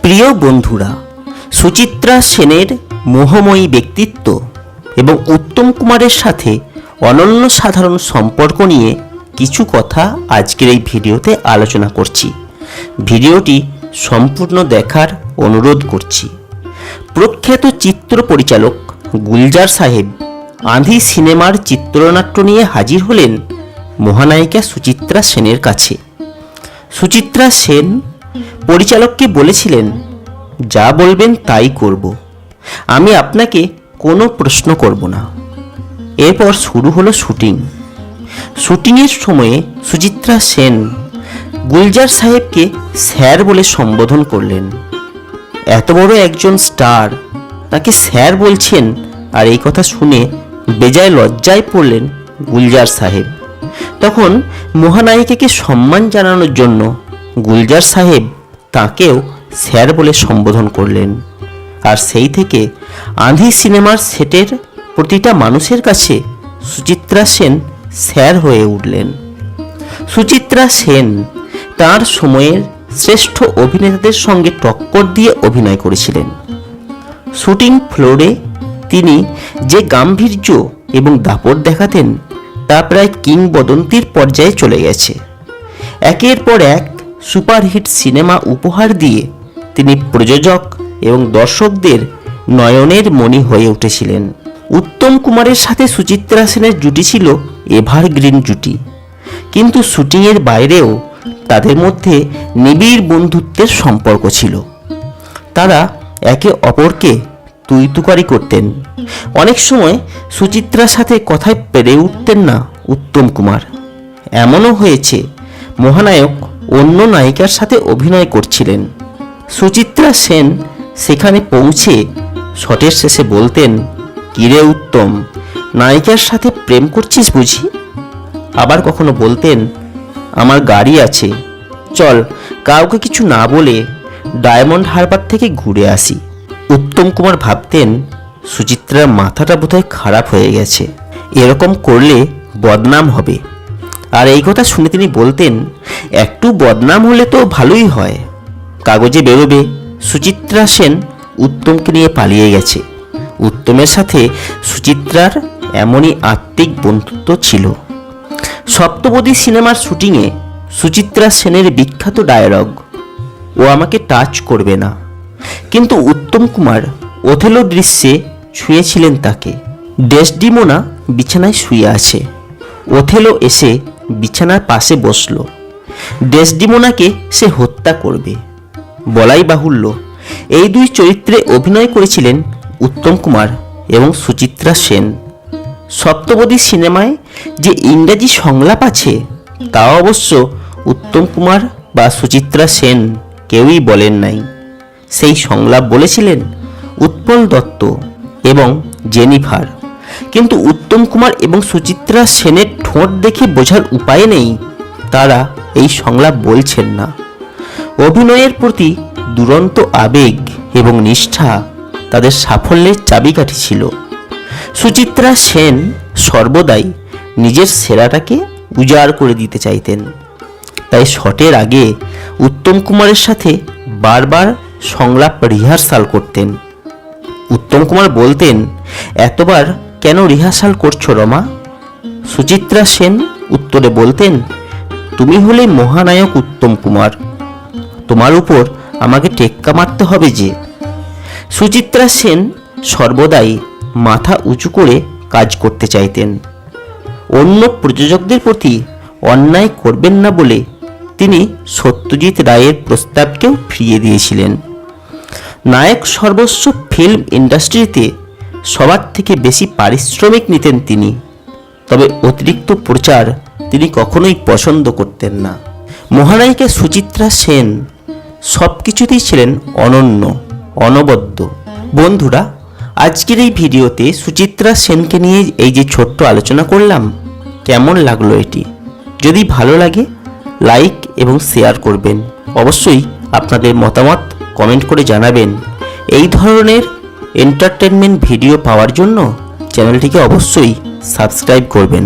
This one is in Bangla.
প্রিয় বন্ধুরা, সুচিত্রা সেনের মোহময়ী ব্যক্তিত্ব এবং উত্তম কুমারের সাথে অনন্য সাধারণ সম্পর্ক নিয়ে কিছু কথা আজকের এই ভিডিওতে আলোচনা করছি। ভিডিওটি সম্পূর্ণ দেখার অনুরোধ করছি। প্রখ্যাত চিত্র পরিচালক গুলজার সাহেব আঁধি সিনেমার চিত্রনাট্য নিয়ে হাজির হলেন মহানায়িকা সুচিত্রা সেনের কাছে। সুচিত্রা সেন পরিচালককে বলেছিলেন, যা বলবেন তাই করব, আমি আপনাকে কোনো প্রশ্ন করব না। এরপর শুরু হলো শুটিং। শুটিংয়ের সময়ে সুচিত্রা সেন গুলজার সাহেবকে স্যার বলে সম্বোধন করলেন। এত বড় একজন স্টার তাকে স্যার বলছেন, আর এই কথা শুনে বেজায় লজ্জায় পড়লেন গুলজার সাহেব। তখন মহানায়িকাকে সম্মান জানানোর জন্য গুলজার সাহেব তাকেও স্যার বলে সম্বোধন করলেন। আর সেই থেকে আঁধি সিনেমার সেটের প্রতিটা মানুষের কাছে সুচিত্রা সেন স্যার হয়ে উঠলেন। সুচিত্রা সেন তার সময়ের শ্রেষ্ঠ অভিনেতাদের সঙ্গে টক্কর দিয়ে অভিনয় করেছিলেন। শুটিং ফ্লোরে তিনি যে গাম্ভীর্য এবং দাপট দেখাতেন তা প্রায় কিংবদন্তির পর্যায়ে চলে গেছে। একের পর এক সুপারহিট সিনেমা উপহার দিয়ে তিনি প্রযোজক এবং দর্শকদের নয়নের মণি হয়ে উঠেছিলেন। উত্তম কুমারের সাথে সুচিত্রা সেনের জুটি ছিল এভারগ্রিন জুটি, কিন্তু শুটিংয়ের বাইরেও তাদের মধ্যে নিবিড় বন্ধুত্বের সম্পর্ক ছিল। তারা একে অপরকে তুই তুকারি করতেন। অনেক সময় সুচিত্রার সাথে কথায় পেরে উঠতেন না উত্তম কুমার। এমনও হয়েছে মহানায়ক অন্য নায়িকার সাথে অভিনয় করছিলেন, সুচিত্রা সেন সেখানে পৌঁছে শটের শেষে বলতেন, কিরে উত্তম, নায়িকার সাথে প্রেম করছিস বুঝি? আবার কখনো বলতেন, আমার গাড়ি আছে, চল কাউকে কিছু না বলে ডায়মন্ড হারবার থেকে ঘুরে আসি। উত্তম কুমার ভাবতেন, সুচিত্রার মাথাটা বোধহয় খারাপ হয়ে গেছে, এরকম করলে বদনাম হবে। আর এই কথা শুনে তিনি বলতেন, একটু বদনাম হলে তো ভালোই হয়, কাগজে বেরোবে সুচিত্রা সেন উত্তমকে নিয়ে পালিয়ে গেছে। উত্তমের সাথে সুচিত্রার এমনই আত্মিক বন্ধুত্ব ছিল। সপ্তপদী সিনেমার শুটিংয়ে সুচিত্রা সেনের বিখ্যাত ডায়লগ, ও আমাকে টাচ করবে না, কিন্তু উত্তম কুমার ওথেলো দৃশ্যে ছুঁয়েছিলেন তাকে। ডেসডিমোনা বিছানায় শুয়ে আছে, ওথেলো এসে বিছানার পাশে বসল। ডেসডিমোনাকে সে হত্যা করবে। বলাই বাহুল্য, এই দুই চরিত্রে অভিনয় করেছিলেন উত্তম কুমার এবং সুচিত্রা সেন। সপ্তপদী সিনেমায় যে ইংরাজি সংলাপ আছে তা অবশ্য উত্তম কুমার বা সুচিত্রা সেন কেউই বলেন নাই। সেই সংলাপ বলেছিলেন উৎপল দত্ত এবং জেনিফার। কিন্তু উত্তম কুমার এবং সুচিত্রা সেনের ঠোঁট দেখে বোঝার উপায় নেই তারা এই সংলাপ বলছেন না। অভিনয়ের প্রতি দুরন্ত আবেগ এবং নিষ্ঠা তাদের সাফল্যের চাবিকাঠি ছিল। সুচিত্রা সেন সর্বদাই নিজের সেরাটাকে উজাড় করে দিতে চাইতেন। তাই শটের আগে উত্তম কুমারের সাথে বারবার সংলাপ রিহার্সাল করতেন। উত্তম কুমার বলতেন, এতবার কেন রিহার্সাল করছো রমা? সুচিত্রা সেন উত্তরে বলতেন, তুমি হলে মহানায়ক উত্তম কুমার, তোমার উপর আমাকে টেক্কা মারতে হবে যে। সুচিত্রা সেন সর্বদাই মাথা উঁচু করে কাজ করতে চাইতেন। অন্য প্রযোজকদের প্রতি অন্যায় করবেন না বলে তিনি সত্যজিৎ রায়ের প্রস্তাবকেও ফিরিয়ে দিয়েছিলেন। নায়ক সর্বস্ব ফিল্ম ইন্ডাস্ট্রিতে সবার থেকে বেশি পারিশ্রমিক নিতেন তিনি, তবে অতিরিক্ত প্রচার তিনি কখনোই পছন্দ করতেন না। মহানায়িকা সুচিত্রা সেন সব কিছুতেই ছিলেন অনন্য, অনবদ্য। বন্ধুরা, আজকের এই ভিডিওতে সুচিত্রা সেনকে নিয়ে এই যে ছোট্ট আলোচনা করলাম, কেমন লাগলো এটি? যদি ভালো লাগে লাইক এবং শেয়ার করবেন। অবশ্যই আপনাদের মতামত কমেন্ট করে জানাবেন। এই ধরনের এন্টারটেনমেন্ট ভিডিও পাওয়ার জন্য চ্যানেলটিকে অবশ্যই সাবস্ক্রাইব করবেন।